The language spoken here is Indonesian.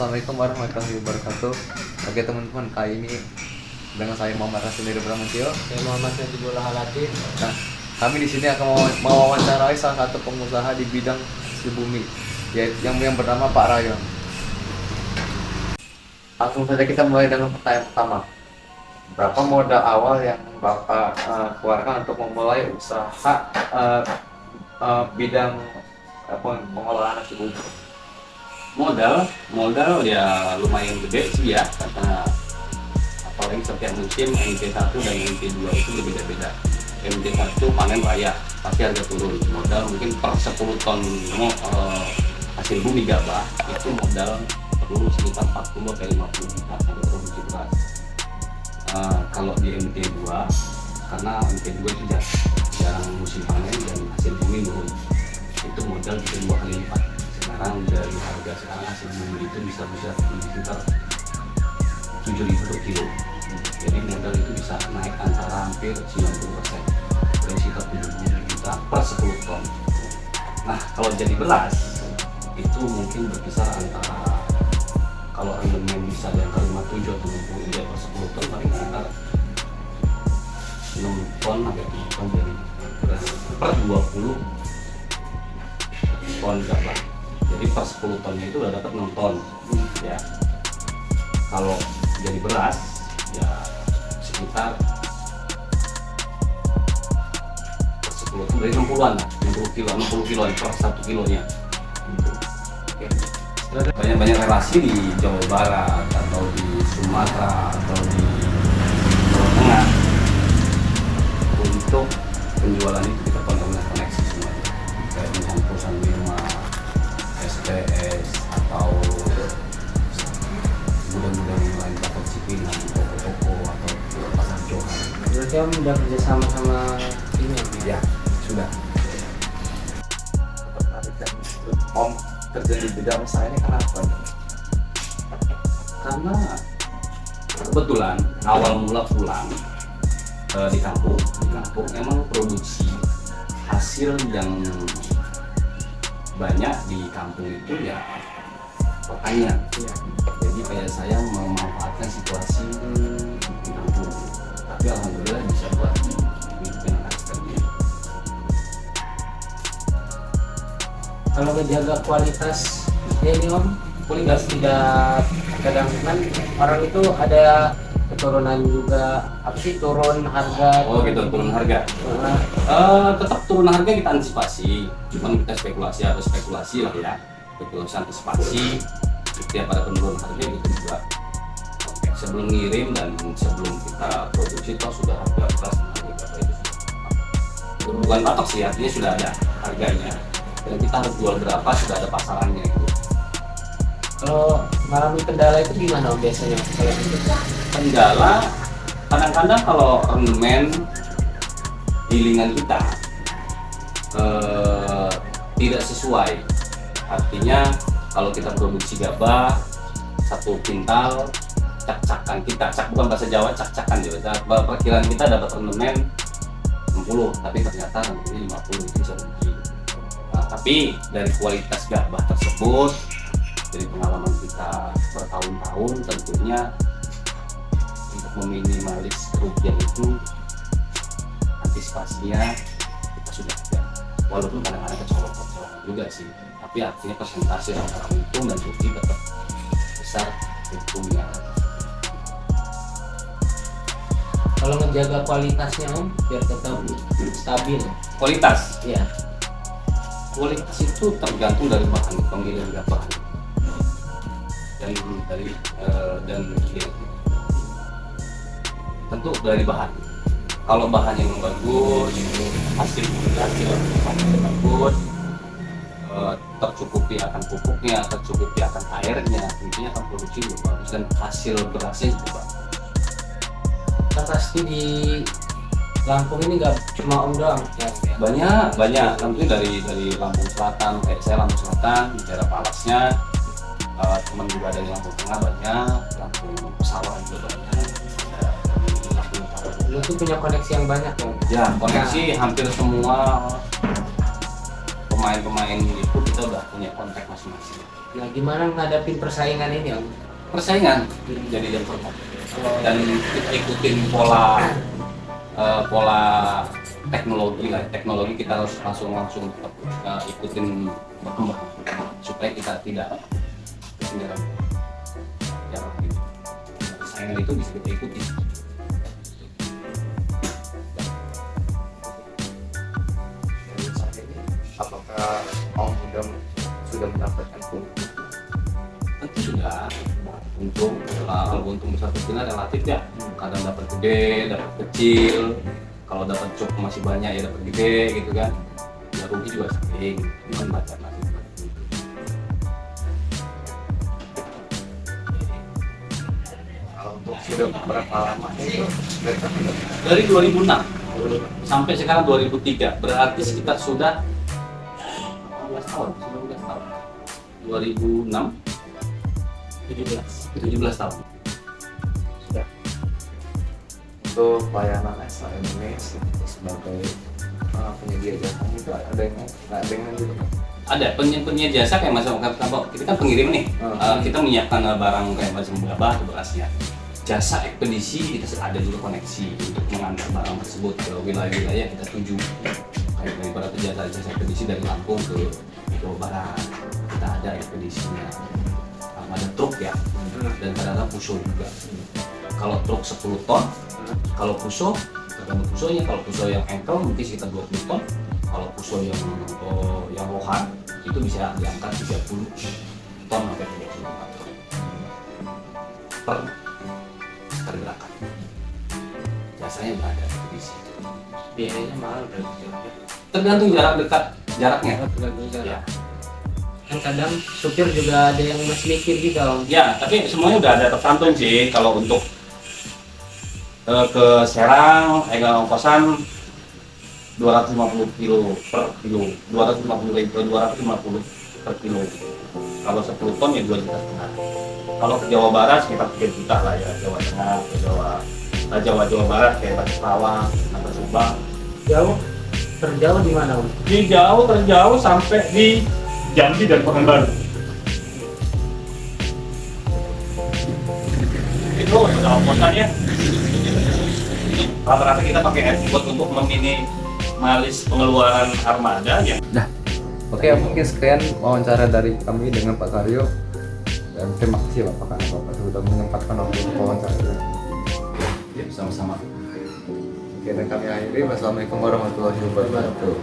Assalamualaikum warahmatullahi wabarakatuh. Oke teman-teman, kali ini dengan saya Muhammad Rasul dari Bramantio. Saya Muhammad Najibullah Halatin. Nah, kami di sini akan mewawancarai salah satu pengusaha di bidang hasil bumi, yaitu yang bernama Pak Rayon. Langsung saja kita mulai dengan pertanyaan pertama. Berapa modal awal yang Bapak keluarkan untuk memulai usaha bidang pengolahan hasil bumi? Modal ya lumayan gede sih ya, karena apalagi setiap musim MT1 dan MT2 itu berbeda-beda. MT1 panen raya pasti harga turun, modal mungkin per 10 ton hasil bumi gabah itu modal perlu sekitar 40 sampai 50 juta untuk produksi beras. Kalau di MT2 karena MT2 itu jarang musim panen dan hasil bumi turun, itu modal bisa 2 kali lipat. Sekarang dari harga sekarang hasil bumi itu bisa sekitar 7.000 per kilo. Jadi modal itu bisa naik antara hampir 90%, dari sekitar 70 juta per 10 ton. Nah, kalau jadi beras itu mungkin berkisar antara, kalau rendemen bisa di angka 57 atau 60 ya per 10 ton paling sekitar 6 ton sampai 7 ton dari beras per 20 ton gabah. Jadi per 10 tonnya itu udah dapat 6 ton ya. Kalau jadi beras ya sekitar per 10 ton dari 60-an lah, 60 kilo per 1 kilonya gitu. Oke. Banyak relasi di Jawa Barat atau di Sumatera atau di Jawa Tengah untuk penjualan itu kita koneksi semuanya, kayak misalnya perusahaan Mirma, SPS atau gudang-gudang yang lain, atau Cipinang, toko-toko atau pasar Johan. Berarti Om udah kerjasama sama ini Ya, sudah. Tertarik dan Om kerja di bidang usaha ini kenapa? Karena kebetulan awal mula pulang di kampung emang produksi hasil yang banyak di kampung itu ya pertanian ya. Jadi kayak saya memanfaatkan situasi di kampung, tapi alhamdulillah bisa buat hidupin anak kerja. Kalau menjaga kualitas ya ini Om, kualitas tidak kadang kan orang itu ada keturunan juga, apa sih, turun harga. Oh gitu, turun harga. Tetap turun harga kita antisipasi, cuman kita spekulasi lah ya, spekulasi antisipasi. Setiap ada penurunan harga gitu juga. Oke, sebelum ngirim dan sebelum kita produksi toh sudah harga beras dan harga gabah itu sudah bukan patok sih, artinya sudah ada harganya dan kita harus jual berapa sudah ada pasarannya itu. Kalau mengalami kendala itu gimana Om biasanya kalau gitu? Kendala kadang-kadang kalau rendemen gilingan kita tidak sesuai, artinya kalau kita produksi gabah 1 kintal, cak-cakan kita, bukan bahasa Jawa, cak-cakan juga, perkiraan kita dapat rendemen 60 tapi ternyata rendemennya 50, itu bisa rugi. Nah, tapi dari kualitas gabah tersebut, dari pengalaman kita bertahun-tahun, tentunya untuk meminimalis kerugian itu antisipasinya kita sudah ada, walaupun kadang-kadang kecolongan juga sih, tapi artinya persentase antara untung dan rugi tetap besar untungnya. Kalau menjaga kualitasnya Om biar tetap stabil. Kualitas Ya. kualitas itu tergantung dari bahan pemilihan gabah dan tentu dari bahan. Kalau bahan yang bagus, hasil bagus, tercukupi akan pupuknya, tercukupi akan airnya, intinya akan produksi juga bagus dan hasil berasnya juga bagus. Kan pasti di Lampung ini nggak cuma Om doang ya. Banyak tentu dari Lampung Selatan, kayak saya Lampung Selatan, di daerah Palasnya, teman juga dari Lampung Tengah banyak, Lampung Pesawahan juga banyak, dari Lampung Utara. Lu tuh punya koneksi yang banyak ya? Ya, koneksi hampir semua pemain-pemain itu kita kita udah punya kontak masing-masing. Nah, gimana ngadapin persaingan ini Om? Persaingan jadi dan dan kita ikutin pola teknologi lah. Teknologi kita harus langsung ikutin berkembang supaya kita tidak ketinggalan. Ya, persaingan itu bisa kita ikuti. Apakah Om sudah mendapatkan keuntungan? Tentu sudah. Kalau untung besar kecilnya relatif ya. Kadang dapat gede, dapat kecil. Kalau dapat cuk masih banyak ya dapat gede gitu kan. Ya rugi juga sering. Bukan baca masih. Kalau untuk sudah berapa lama itu? Dari 2006 sampai sekarang 2003, berarti sekitar sudah 18 tahun, 19 tahun. 2006 17 tahun. Sudah. Untuk pelayanan SHM ini sebagai penyedia jasa itu ada yang nggak dengan gitu kan? Ada penyedia jasa kayak masalah kita kan pengirim nih. Kita menyiapkan barang kayak macam gabah atau berasnya. Jasa ekspedisi kita ada juga koneksi untuk mengantar barang tersebut ke wilayah-wilayah kita tuju. Kayak daripada jasa ekspedisi dari Lampung ke Jawa Barat, kita ada ekspedisinya. Ada truk ya, dan kadang-kadang puso juga. Kalau truk 10 ton, kalau puso tergantung pusonya. Kalau puso yang engkel mungkin sekitar 20 ton. Kalau puso yang lohan itu bisa diangkat 30 ton sampai 34 ton per sekali gerakan. Jasanya berada di situ. Biayanya mahal berarti. Tergantung jaraknya. Tergantung jarak. Ya. Kan kadang supir juga ada yang masih mikir gitu Om. Ya, tapi semuanya udah ada tercantum sih. Kalau untuk ke Serang, ongkosan 250 kilo per kilo, 250 per kilo. Kalau 10 ton ya 2,5 juta. Kalau ke Jawa Barat sekitar 3 juta lah ya, Jawa Tengah, Jawa Barat kayak Batik Rawang, atau Subang. Jauh? Terjauh di mana Om? Terjauh sampai di Jambi dan Pekanbaru. Itu udah ongkosannya. Rata-rata kita pakai airport untuk meminimalis pengeluaran armada ya. Oke, mungkin sekian wawancara dari kami dengan Pak Karyo, dan terima kasih Bapak sudah menyempatkan waktu untuk wawancara. Ya, sama-sama. Oke, dan kami akhiri. Wassalamualaikum warahmatullahi wabarakatuh.